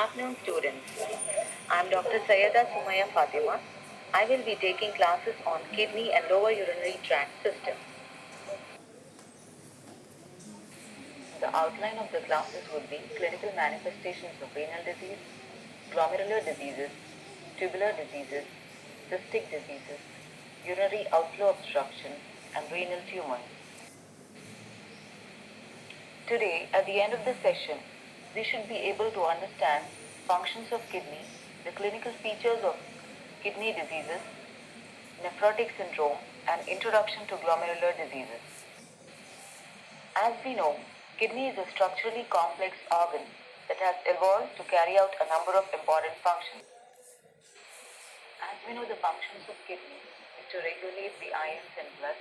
afternoon, students. I'm Dr. Sayyeda Sumaya Fatima. I will be taking classes on kidney and lower urinary tract system. The outline of the classes would be clinical manifestations of renal disease, glomerular diseases, tubular diseases, cystic diseases, urinary outflow obstruction, and renal tumors. Today, at the end of the session, we should be able to understand functions of kidney, the clinical features of kidney diseases, nephrotic syndrome, and introduction to glomerular diseases. As we know, kidney is a structurally complex organ that has evolved to carry out a number of important functions. As we know, the functions of kidney is to regulate the ions in blood,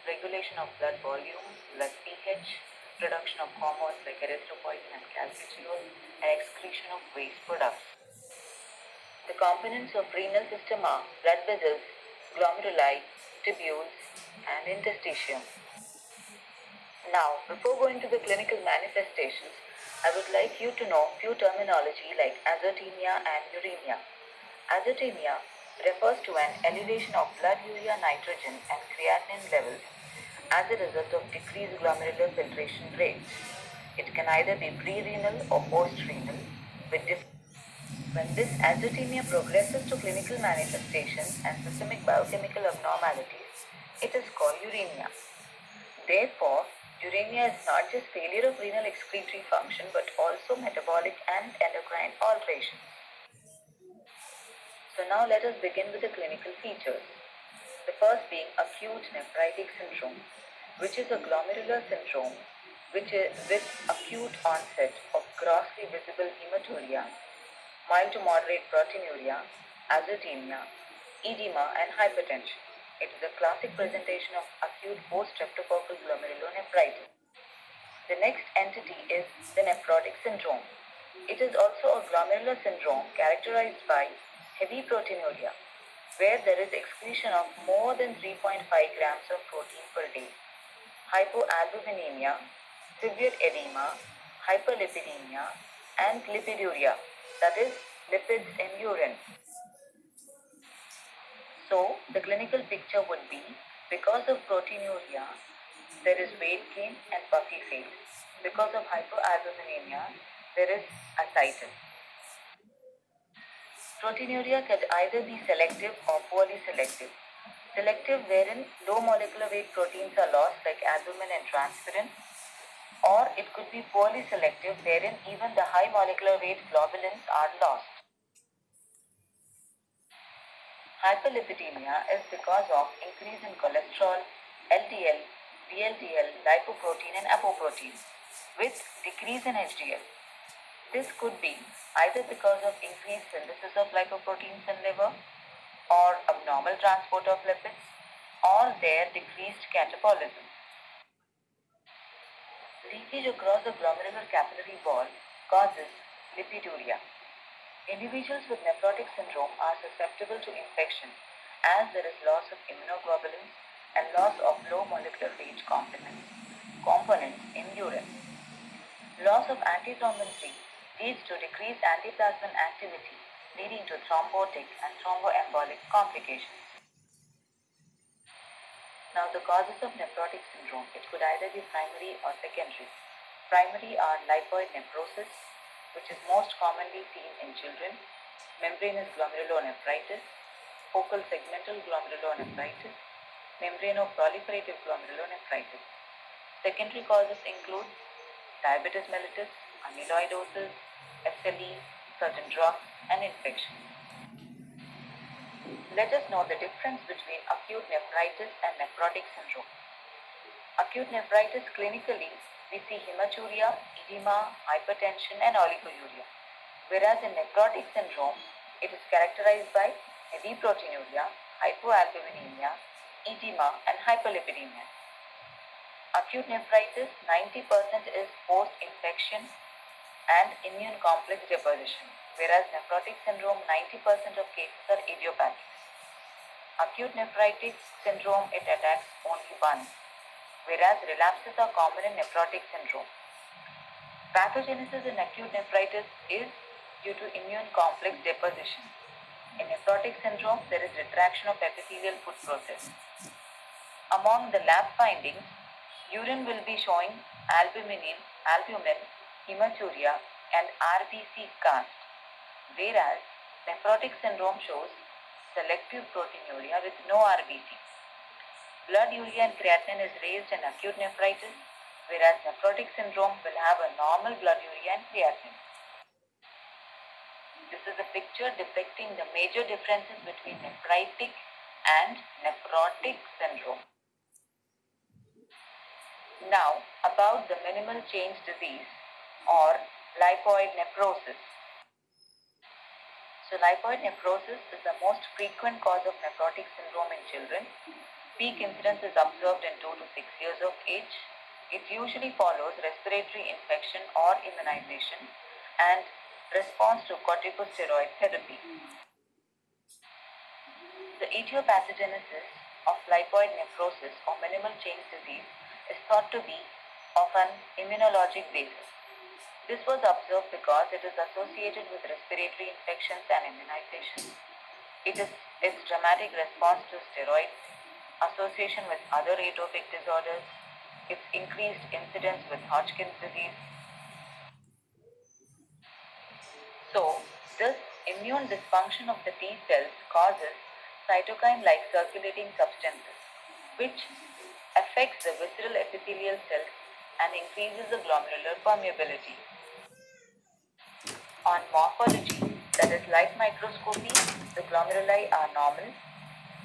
regulation of blood volume, blood pH, production of hormones like erythropoietin and calcitriol, and excretion of waste products. The components of renal system are blood vessels, glomeruli, tubules, and interstitium. Now, before going to the clinical manifestations, I would like you to know few terminology like azotemia and uremia. Azotemia refers to an elevation of blood urea nitrogen and creatinine levels as a result of decreased glomerular filtration rates. It can either be pre-renal or post-renal with when this azotemia progresses to clinical manifestations and systemic biochemical abnormalities, it is called uremia. Therefore, uremia is not just failure of renal excretory function but also metabolic and endocrine alterations. So now let us begin with the clinical features. The first being acute nephritic syndrome, which is a glomerular syndrome which is with acute onset of grossly visible hematuria, mild to moderate proteinuria, azotemia, edema, and hypertension. It is a classic presentation of acute post-streptococcal glomerulonephritis. The next entity is the nephrotic syndrome. It is also a glomerular syndrome characterized by heavy proteinuria, where there is excretion of more than 3.5 grams of protein per day, hypoalbuminemia, severe edema, hyperlipidemia, and lipiduria, that is, lipids in urine. So, the clinical picture would be, because of proteinuria, there is weight gain and puffy face. Because of hypoalbuminemia, there is ascites. Proteinuria can either be selective or poorly selective. Selective wherein low molecular weight proteins are lost like albumin and transferrin, or it could be poorly selective wherein even the high molecular weight globulins are lost. Hyperlipidemia is because of increase in cholesterol, LDL, VLDL, lipoprotein and apoprotein with decrease in HDL. This could be either because of increased synthesis of lipoproteins in liver or abnormal transport of lipids or their decreased catabolism. Leakage across the glomerular capillary wall causes lipiduria. Individuals with nephrotic syndrome are susceptible to infection as there is loss of immunoglobulins and loss of low molecular weight components in urine. Loss of antithrombin 3 leads to decreased antiplasmin activity, leading to thrombotic and thromboembolic complications. Now, the causes of nephrotic syndrome, it could either be primary or secondary. Primary are lipoid nephrosis, which is most commonly seen in children, membranous glomerulonephritis, focal segmental glomerulonephritis, membranoproliferative glomerulonephritis. Secondary causes include diabetes mellitus, amyloidosis, SLE, certain drugs, and infections. Let us know the difference between acute nephritis and nephrotic syndrome. Acute nephritis clinically, we see hematuria, edema, hypertension, and oliguria. Whereas in nephrotic syndrome, it is characterized by heavy proteinuria, hypoalbuminemia, edema, and hyperlipidemia. Acute nephritis, 90% is post-infection and immune complex deposition, whereas nephrotic syndrome, 90% of cases are idiopathic. Acute nephritic syndrome, it attacks only once, whereas relapses are common in nephrotic syndrome. Pathogenesis in acute nephritis is due to immune complex deposition. In nephrotic syndrome, there is retraction of epithelial foot process. Among the lab findings, urine will be showing albumin, hematuria, and RBC cast, whereas nephrotic syndrome shows selective proteinuria with no RBC. Blood urea and creatinine is raised in acute nephritis, whereas nephrotic syndrome will have a normal blood urea and creatinine. This is a picture depicting the major differences between nephritic and nephrotic syndrome. Now, about the minimal change disease or lipoid nephrosis. So, lipoid nephrosis is the most frequent cause of nephrotic syndrome in children. Peak incidence is observed in 2 to 6 years of age. It usually follows respiratory infection or immunization and response to corticosteroid therapy. The etiopathogenesis of lipoid nephrosis or minimal change disease is thought to be of an immunologic basis. This was observed because it is associated with respiratory infections and immunization. It is its dramatic response to steroids, association with other atopic disorders, its increased incidence with Hodgkin's disease. So, this immune dysfunction of the T cells causes cytokine-like circulating substances, which affects the visceral epithelial cells and increases the glomerular permeability. On morphology, that is light microscopy, the glomeruli are normal,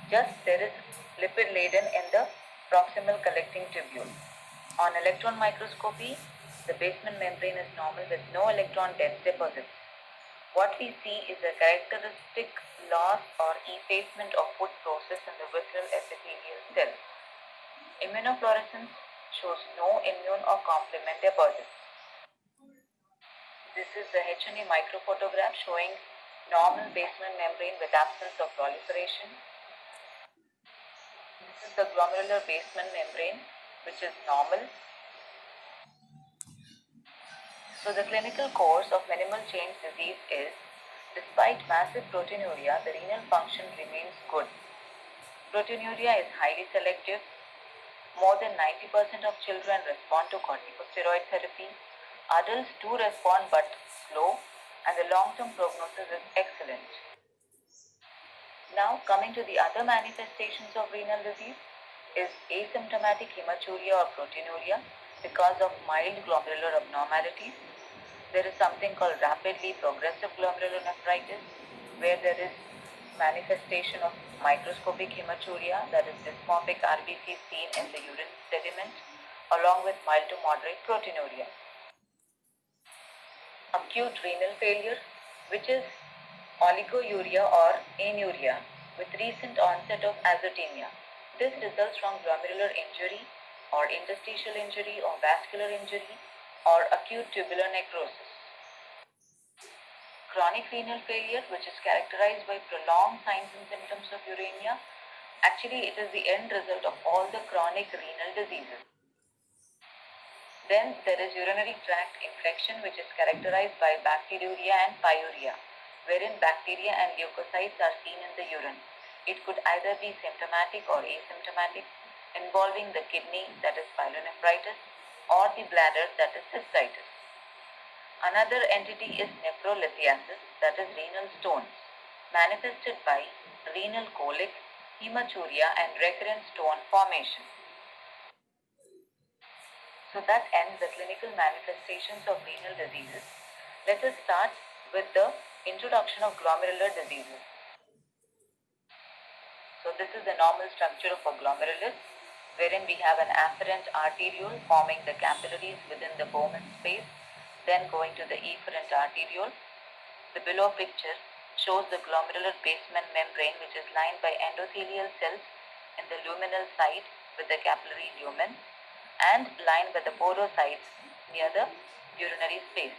just there is lipid laden in the proximal collecting tubule. On electron microscopy, the basement membrane is normal with no electron dense deposits. What we see is a characteristic loss or effacement of foot process in the visceral epithelial cells. Immunofluorescence shows no immune or complement deposits. This is the H&E microphotograph showing normal basement membrane with absence of proliferation. This is the glomerular basement membrane, which is normal. So the clinical course of minimal change disease is, despite massive proteinuria, the renal function remains good. Proteinuria is highly selective. More than 90% of children respond to corticosteroid therapy. Adults do respond but slow, and the long-term prognosis is excellent. Now, coming to the other manifestations of renal disease is asymptomatic hematuria or proteinuria because of mild glomerular abnormalities. There is something called rapidly progressive glomerulonephritis, where there is manifestation of microscopic hematuria, that is dysmorphic RBC seen in the urine sediment, along with mild to moderate proteinuria. Acute renal failure, which is oligouria or anuria with recent onset of azotemia. This results from glomerular injury or interstitial injury or vascular injury or acute tubular necrosis. Chronic renal failure, which is characterized by prolonged signs and symptoms of uremia. Actually, it is the end result of all the chronic renal diseases. Then there is urinary tract infection, which is characterized by bacteriuria and pyuria, wherein bacteria and leukocytes are seen in the urine. It could either be symptomatic or asymptomatic, involving the kidney, that is pyelonephritis, or the bladder, that is cystitis. Another entity is nephrolithiasis, that is renal stones, manifested by renal colic, hematuria, and recurrent stone formation. So that ends the clinical manifestations of renal diseases. Let us start with the introduction of glomerular diseases. So this is the normal structure of a glomerulus, wherein we have an afferent arteriole forming the capillaries within the Bowman space, then going to the efferent arteriole. The below picture shows the glomerular basement membrane, which is lined by endothelial cells in the luminal side with the capillary lumen, and lined by the porocytes near the urinary space.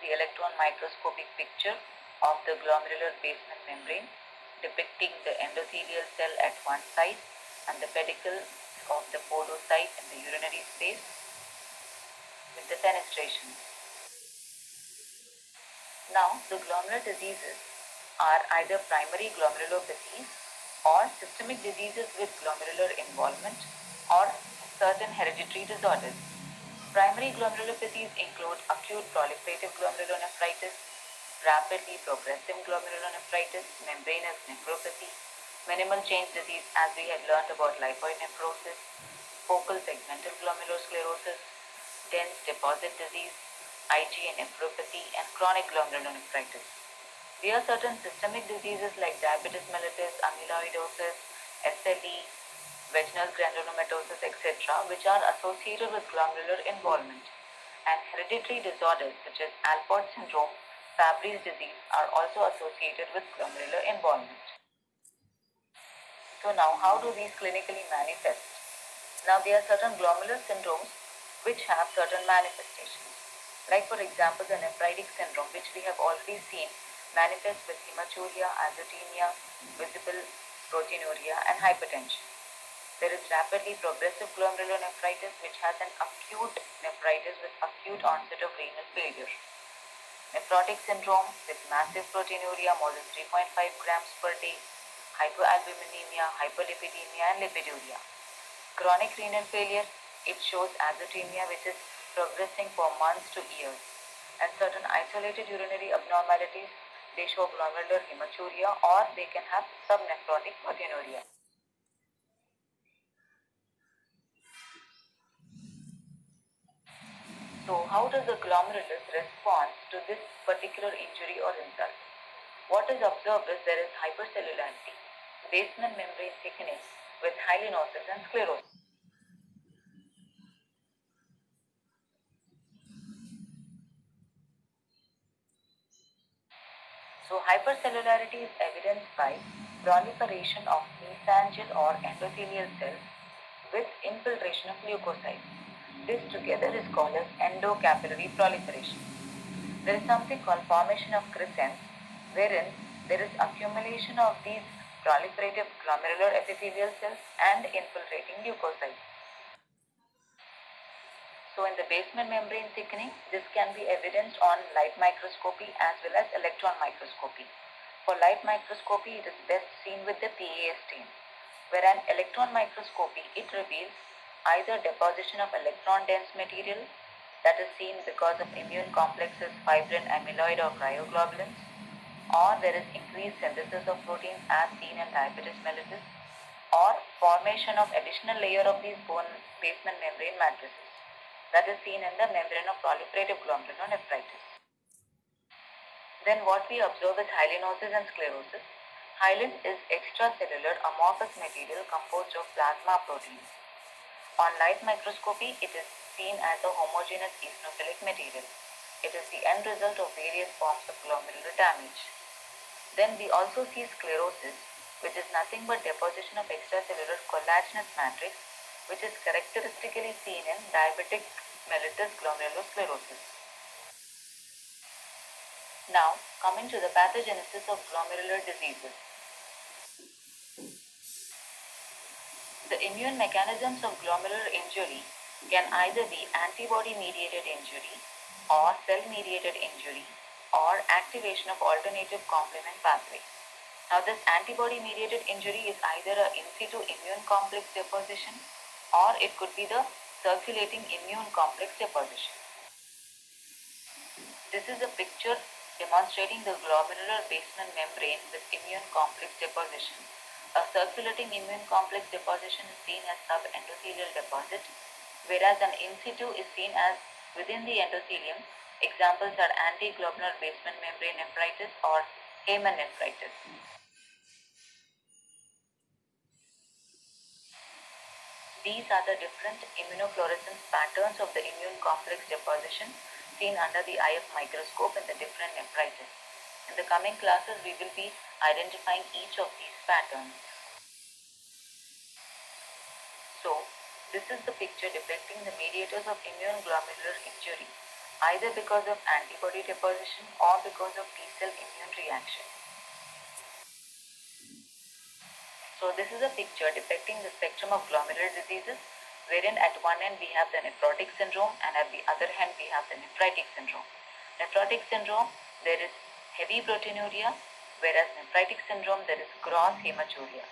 the electron microscopic picture of the glomerular basement membrane depicting the endothelial cell at one side and the pedicle of the podocyte in the urinary space with the fenestration. Now, the glomerular diseases are either primary glomerulopathies or systemic diseases with glomerular involvement or certain hereditary disorders. Primary glomerulopathies include acute proliferative glomerulonephritis, rapidly progressive glomerulonephritis, membranous nephropathy, minimal change disease as we had learned about lipoid nephrosis, focal segmental glomerulosclerosis, dense deposit disease, IgA nephropathy, and chronic glomerulonephritis. There are certain systemic diseases like diabetes mellitus, amyloidosis, SLE, vaginal granulomatosis, etc., which are associated with glomerular involvement. And hereditary disorders such as Alport syndrome, Fabry's disease are also associated with glomerular involvement. So now, how do these clinically manifest? Now, there are certain glomerular syndromes which have certain manifestations. Like for example, the nephritic syndrome, which we have already seen, manifests with hematuria, azotemia, visible proteinuria, and hypertension. There is rapidly progressive glomerulonephritis, which has an acute nephritis with acute onset of renal failure. Nephrotic syndrome with massive proteinuria more than 3.5 grams per day, hypoalbuminemia, hyperlipidemia, and lipiduria. Chronic renal failure, it shows azotemia which is progressing for months to years. And certain isolated urinary abnormalities, they show glomerular hematuria or they can have subnephrotic proteinuria. So how does the glomerulus respond to this particular injury or insult? What is observed is there is hypercellularity, basement membrane thickening with hyalinosis and sclerosis. So hypercellularity is evidenced by proliferation of mesangial or endothelial cells with infiltration of leukocytes. This together is called as endocapillary proliferation. There is something called formation of crescents, wherein there is accumulation of these proliferative glomerular epithelial cells and infiltrating leukocytes. So in the basement membrane thickening, this can be evidenced on light microscopy as well as electron microscopy. For light microscopy, it is best seen with the PAS stain, whereas electron microscopy, it reveals either deposition of electron-dense material that is seen because of immune complexes, fibrin, amyloid or cryoglobulins, or there is increased synthesis of proteins as seen in diabetes mellitus, or formation of additional layer of these bone basement membrane matrices that is seen in the membrane of proliferative glomerulonephritis. Then what we observe is hyalinosis and sclerosis. Hyalin is extracellular amorphous material composed of plasma proteins. On light microscopy, it is seen as a homogeneous eosinophilic material. It is the end result of various forms of glomerular damage. Then we also see sclerosis, which is nothing but deposition of extracellular collagenous matrix, which is characteristically seen in diabetic mellitus glomerulosclerosis. Now, coming to the pathogenesis of glomerular diseases. The immune mechanisms of glomerular injury can either be antibody-mediated injury or cell-mediated injury or activation of alternative complement pathways. Now, this antibody-mediated injury is either an in situ immune complex deposition or it could be the circulating immune complex deposition. This is a picture demonstrating the glomerular basement membrane with immune complex deposition. A circulating immune complex deposition is seen as subendothelial deposit, whereas an in situ is seen as within the endothelium. Examples are antiglomerular basement membrane nephritis or Hayman nephritis. These are the different immunofluorescence patterns of the immune complex deposition seen under the eye of microscope in the different nephritis. In the coming classes, we will be identifying each of these patterns. So, this is the picture depicting the mediators of immune glomerular injury. either because of antibody deposition or because of T-cell immune reaction. So this is a picture depicting the spectrum of glomerular diseases, wherein at one end we have the nephrotic syndrome and at the other hand we have the nephritic syndrome. Nephrotic syndrome, there is heavy proteinuria, whereas nephritic syndrome, there is gross hematuria.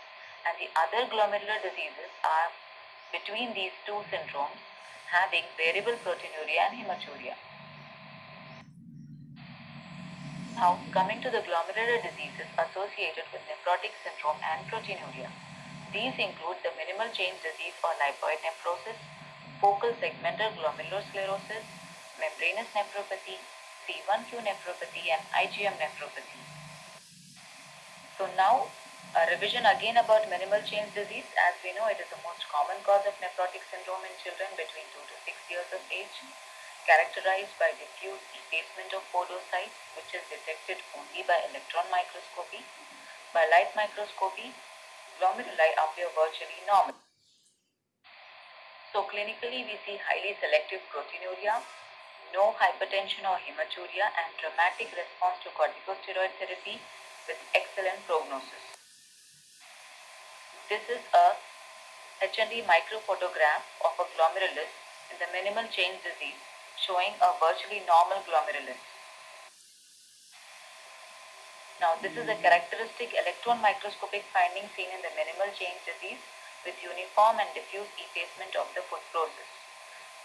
And the other glomerular diseases are between these two syndromes, having variable proteinuria and hematuria. Now, coming to the glomerular diseases associated with nephrotic syndrome and proteinuria. These include the minimal chain disease or lipoid nephrosis, focal segmental glomerulosclerosis, membranous nephropathy, C1q nephropathy, and IgM nephropathy. So now, a revision again about minimal chain disease. As we know, it is the most common cause of nephrotic syndrome in children between 2 to 6 years of age, characterized by diffuse effacement of podocytes, which is detected only by electron microscopy. By light microscopy, glomeruli appear virtually normal. So clinically, we see highly selective proteinuria, no hypertension or hematuria, and dramatic response to corticosteroid therapy with excellent prognosis. This is a H&E microphotograph of a glomerulus in the minimal chain disease, showing a virtually normal glomerulus. Now, this is a characteristic electron microscopic finding seen in the minimal chain disease with uniform and diffuse effacement of the foot process.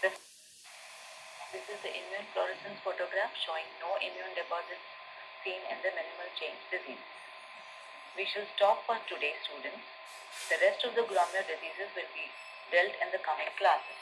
This is the immune fluorescence photograph showing no immune deposits seen in the minimal chain disease. We shall stop for today, students. The rest of the glomerular diseases will be dealt in the coming classes.